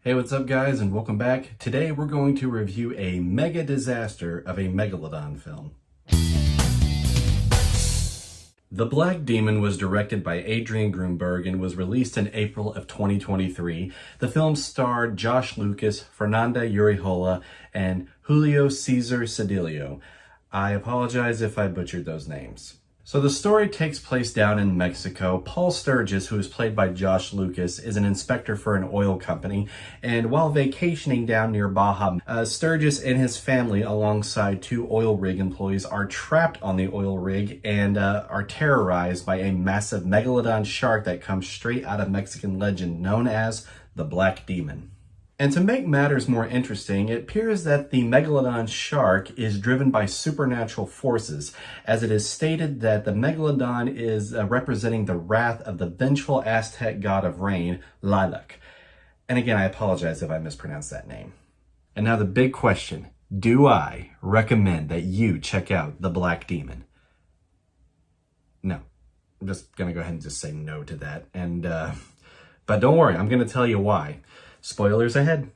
Hey, what's up guys, and welcome back. Today we're going to review a mega disaster of a Megalodon film. The Black Demon was directed by Adrian Grunberg and was released in April of 2023. The film starred Josh Lucas, Fernanda Urijola, and Julio Cesar Cedillo. I apologize if I butchered those names. So the story takes place down in Mexico. Paul Sturgis, who is played by Josh Lucas, is an inspector for an oil company. And while vacationing down near Baja, Sturgis and his family, alongside two oil rig employees, are trapped on the oil rig and are terrorized by a massive megalodon shark that comes straight out of Mexican legend known as the Black Demon. And to make matters more interesting, it appears that the megalodon shark is driven by supernatural forces, as it is stated that the megalodon is representing the wrath of the vengeful Aztec god of rain, Tlaloc. And again, I apologize if I mispronounced that name. And now the big question, do I recommend that you check out The Black Demon? No. I'm just going to go ahead and just say no to that. But don't worry, I'm going to tell you why. Spoilers ahead.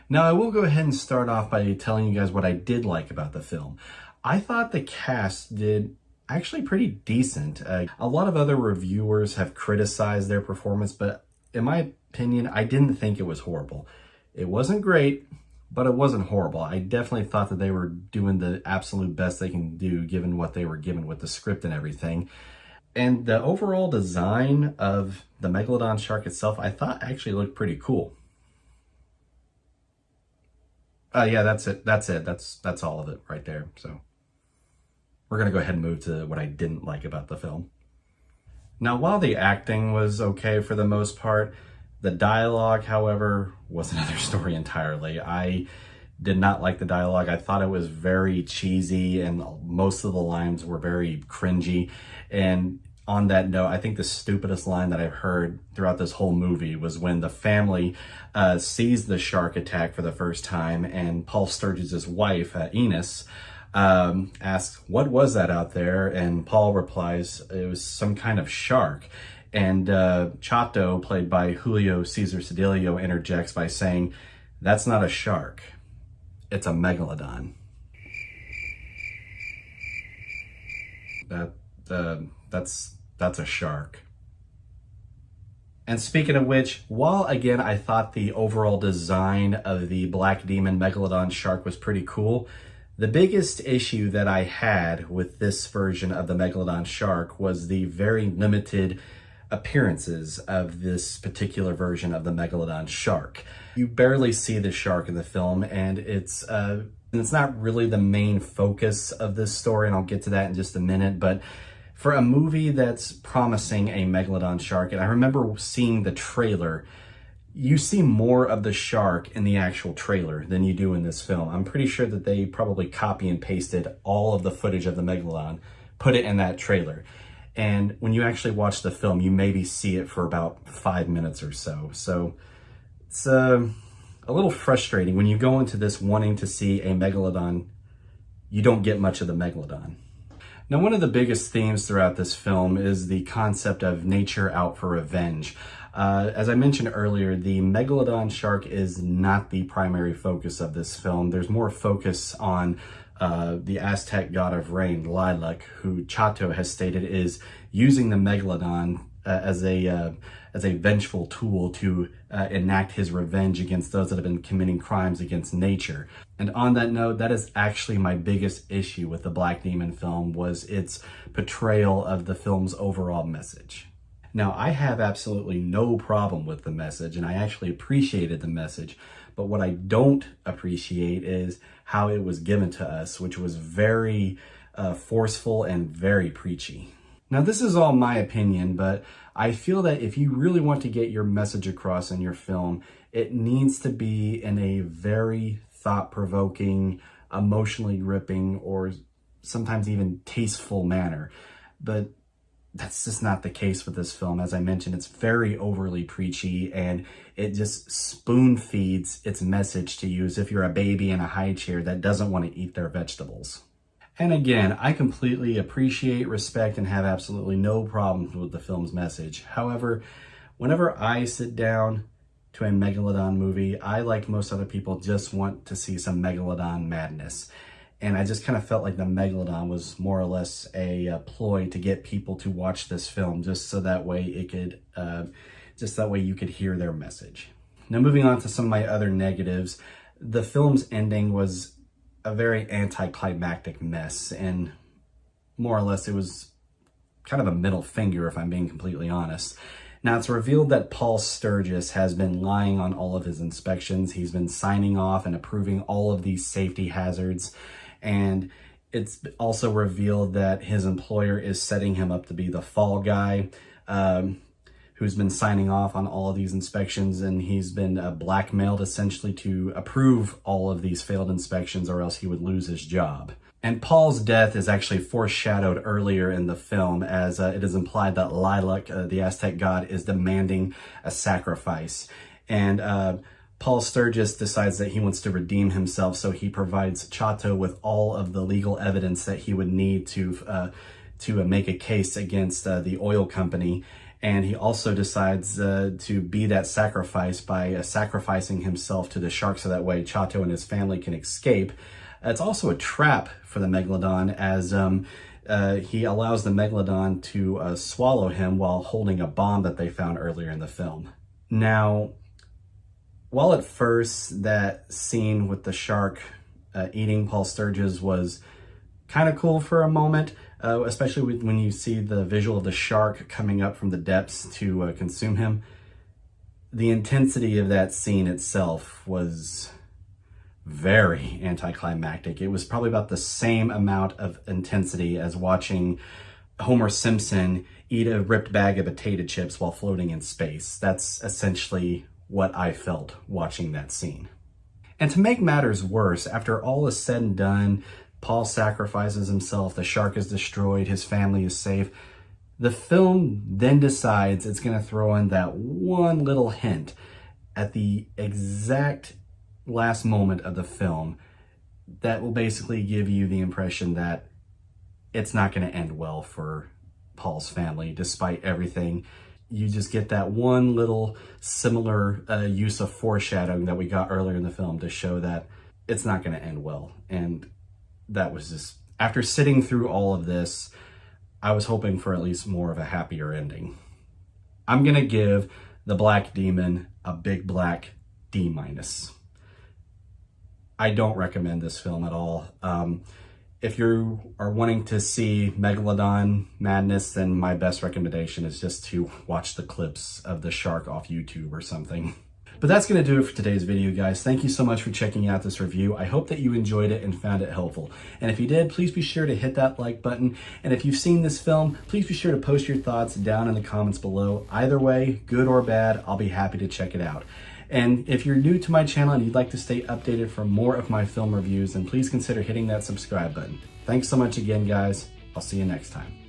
Now, I will go ahead and start off by telling you guys what I did like about the film. I thought the cast did actually pretty decent. A lot of other reviewers have criticized their performance, but in my opinion, I didn't think it was horrible. It wasn't great, but it wasn't horrible. I definitely thought that they were doing the absolute best they can do given what they were given with the script and everything. And the overall design of the Megalodon shark itself, I thought actually looked pretty cool. Yeah, that's it. That's all of it right there. So we're going to go ahead and move to what I didn't like about the film. Now, while the acting was okay for the most part, the dialogue, however, was another story entirely. I did not like the dialogue. I thought it was very cheesy and most of the lines were very cringy. And on that note, I think the stupidest line that I've heard throughout this whole movie was when the family sees the shark attack for the first time, and Paul Sturgis' wife, Ines, asks, "What was that out there?" And Paul replies, "It was some kind of shark." And Chato, played by Julio Cesar Cedillo, interjects by saying, "That's not a shark. It's a megalodon." That's a shark. And speaking of which, while again I thought the overall design of the Black Demon Megalodon shark was pretty cool, the biggest issue that I had with this version of the Megalodon shark was the very limited appearances of this particular version of the Megalodon shark. You barely see the shark in the film, and it's not really the main focus of this story, and I'll get to that in just a minute, but for a movie that's promising a megalodon shark, and I remember seeing the trailer, you see more of the shark in the actual trailer than you do in this film. I'm pretty sure that they probably copy and pasted all of the footage of the megalodon, put it in that trailer. And when you actually watch the film, you maybe see it for about 5 minutes or so. So it's a little frustrating when you go into this wanting to see a megalodon, you don't get much of the megalodon. Now, one of the biggest themes throughout this film is the concept of nature out for revenge. As I mentioned earlier, the megalodon shark is not the primary focus of this film. There's more focus on the Aztec god of rain, Tlaloc, who Chato has stated is using the megalodon as a vengeful tool to enact his revenge against those that have been committing crimes against nature. And on that note, that is actually my biggest issue with the Black Demon film, was its portrayal of the film's overall message. Now, I have absolutely no problem with the message, and I actually appreciated the message, but what I don't appreciate is how it was given to us, which was very forceful and very preachy. Now, this is all my opinion, but I feel that if you really want to get your message across in your film, it needs to be in a very thought-provoking, emotionally gripping, or sometimes even tasteful manner. But that's just not the case with this film. As I mentioned, it's very overly preachy, and it just spoon feeds its message to you as if you're a baby in a high chair that doesn't want to eat their vegetables. And again, I completely appreciate, respect, and have absolutely no problems with the film's message. However, whenever I sit down to a Megalodon movie. I, like most other people, just want to see some Megalodon madness. And I just kind of felt like the Megalodon was more or less a ploy to get people to watch this film, just so that way it could, just that way you could hear their message. Now, moving on to some of my other negatives, the film's ending was a very anticlimactic mess, and more or less it was kind of a middle finger, if I'm being completely honest. Now, it's revealed that Paul Sturgis has been lying on all of his inspections. He's been signing off and approving all of these safety hazards. And it's also revealed that his employer is setting him up to be the fall guy, who's been signing off on all of these inspections. And he's been blackmailed essentially to approve all of these failed inspections, or else he would lose his job. And Paul's death is actually foreshadowed earlier in the film, as it is implied that Lilac, the Aztec god, is demanding a sacrifice. And Paul Sturgis decides that he wants to redeem himself, so he provides Chato with all of the legal evidence that he would need to make a case against the oil company. And he also decides to be that sacrifice by sacrificing himself to the shark, so that way Chato and his family can escape. It's also a trap for the Megalodon, as he allows the Megalodon to swallow him while holding a bomb that they found earlier in the film. Now, while at first that scene with the shark eating Paul Sturgis was kind of cool for a moment, especially when you see the visual of the shark coming up from the depths to consume him, the intensity of that scene itself was very anticlimactic. It was probably about the same amount of intensity as watching Homer Simpson eat a ripped bag of potato chips while floating in space. That's essentially what I felt watching that scene. And to make matters worse, after all is said and done, Paul sacrifices himself, the shark is destroyed, his family is safe. The film then decides it's going to throw in that one little hint at the exact last moment of the film that will basically give you the impression that it's not going to end well for Paul's family, despite everything. You just get that one little similar use of foreshadowing that we got earlier in the film to show that it's not going to end well. And that was just, after sitting through all of this, I was hoping for at least more of a happier ending. I'm going to give The Black Demon a big black D-. I don't recommend this film at all. If you are wanting to see Megalodon madness, then my best recommendation is just to watch the clips of the shark off YouTube or something. But that's going to do it for today's video, guys. Thank you so much for checking out this review. I hope that you enjoyed it and found it helpful. And if you did, please be sure to hit that like button. And if you've seen this film, please be sure to post your thoughts down in the comments below. Either way, good or bad, I'll be happy to check it out. And if you're new to my channel and you'd like to stay updated for more of my film reviews, then please consider hitting that subscribe button. Thanks so much again, guys. I'll see you next time.